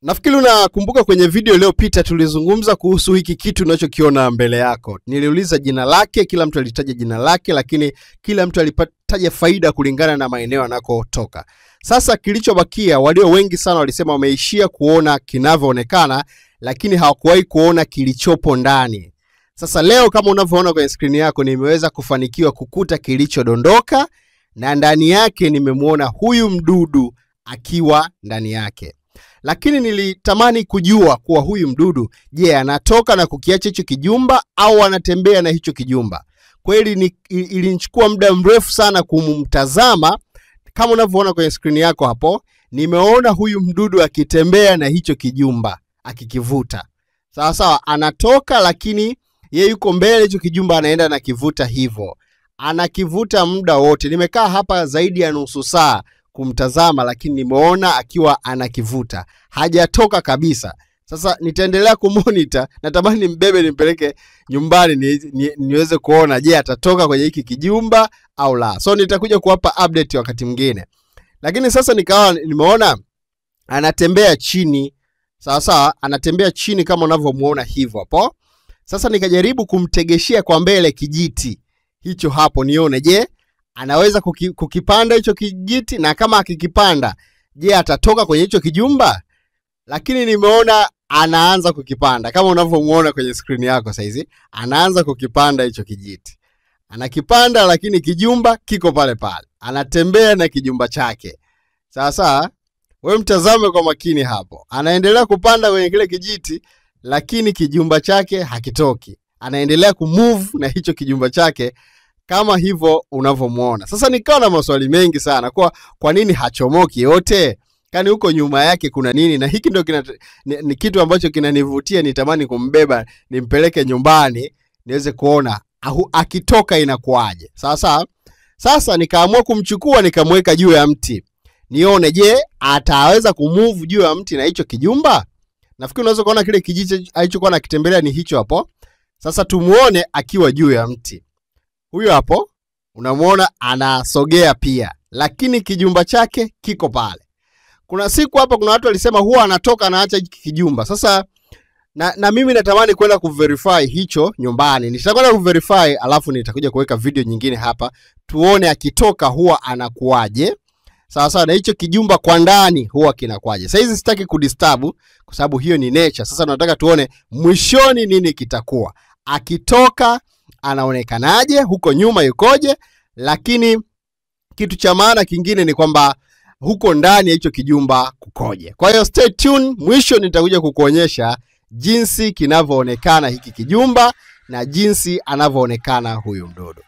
Nafikiri unakumbuka kwenye video iliyopita tulizungumza kuhusu hiki kitu unachokiona mbele yako. Niliuliza jina lake, kila mtu alitaja jina lake, lakini kila mtu alipataja faida kulingana na maeneo anakotoka. Sasa kilichobakia, walio wengi sana walisema wameishia kuona kinavyoonekana, lakini hawakuwahi kuona kilichopo ndani. Sasa leo kama unavyoona kwenye screen yako, nimeweza kufanikiwa kukuta kilichodondoka, na ndani yake nimemuona huyu mdudu akiwa ndani yake. Lakini nilitamani kujua kuwa huyu mdudu, je, anatoka na kukiacha hicho kijumba au anatembea na hicho kijumba? Kweli ilinichukua muda mrefu sana kumtazama. Kama unavyoona kwenye screen yako hapo, nimeona huyu mdudu akitembea na hicho kijumba, akikivuta. Sawa sawa, anatoka lakini yeye yuko mbele, hicho kijumba anaenda na kivuta hivyo. Anakivuta muda wote. Nimekaa hapa zaidi ya nusu saa kumtazama, lakini nimeona akiwa anakivuta. Hajatoka kabisa. Sasa nitaendelea kumonitor, natamani nimbebe nimpeleke nyumbani niweze kuona je, atatoka kwenye hiki kijumba au la. So nitakuja kuwapa update wakati mwingine. Lakini sasa nikawa nimeona anatembea chini. Sawa sawa, anatembea chini kama unavyomuona hivyo hapo. Sasa nikajaribu kumtegeshia kwa mbele kijiti hicho hapo, nione je, anaweza kukipanda hicho kijiti, na kama akikipanda, je, atatoka kwenye hicho kijumba? Lakini nimeona anaanza kukipanda kama unavyomuona kwenye screen yako saizi. Anaanza kukipanda hicho kijiti. Anakipanda lakini kijumba kiko pale pale. Anatembea na kijumba chake. Sasa wewe mtazame kwa makini hapo. Anaendelea kupanda kwenye kile kijiti, lakini kijumba chake hakitoki. Anaendelea kumove na hicho kijumba chake kama hivyo unavyomuona. Sasa nikawa na maswali mengi sana, kwa nini hachomoki yote? Kani huko nyuma yake kuna nini? Na hiki ndio ni kitu ambacho kinanivutia, nitamani kumbeba nimpeleke nyumbani niweze kuona akitoka inakuaje. Sasa nikaamua kumchukua nikamweka juu ya mti. Nione je, ataweza kumove juu ya mti na hicho kijumba? Nafikiri unaweza kuona kile kijiji alichokuwa anakitembelea ni hicho hapo. Sasa tumuone akiwa juu ya mti. Huyo hapo unamuona anasogea pia, lakini kijumba chake kiko pale. Kuna siku hapa kuna watu walisema huwa anatoka na acha kijumba. Sasa na mimi natamani kwenda kuverify hicho nyumbani. Nitakwenda kuverify, alafu nitakuja kuweka video nyingine hapa tuone akitoka huwa anakuaje. Sawa, na hicho kijumba kwa ndani huwa kinakuaje. Sasa hizi sitaki kudisturb kwa sababu hiyo ni nature. Sasa nataka tuone mwishoni nini kitakuwa. Akitoka anaonekanaje, huko nyuma yukoje, lakini kitu cha maana kingine ni kwamba huko ndani ya hicho kijumba kukoje. Kwa hiyo stay tuned, mwisho nitakuja kukuonyesha jinsi kinavyoonekana hiki kijumba na jinsi anavyoonekana huyu mdudu.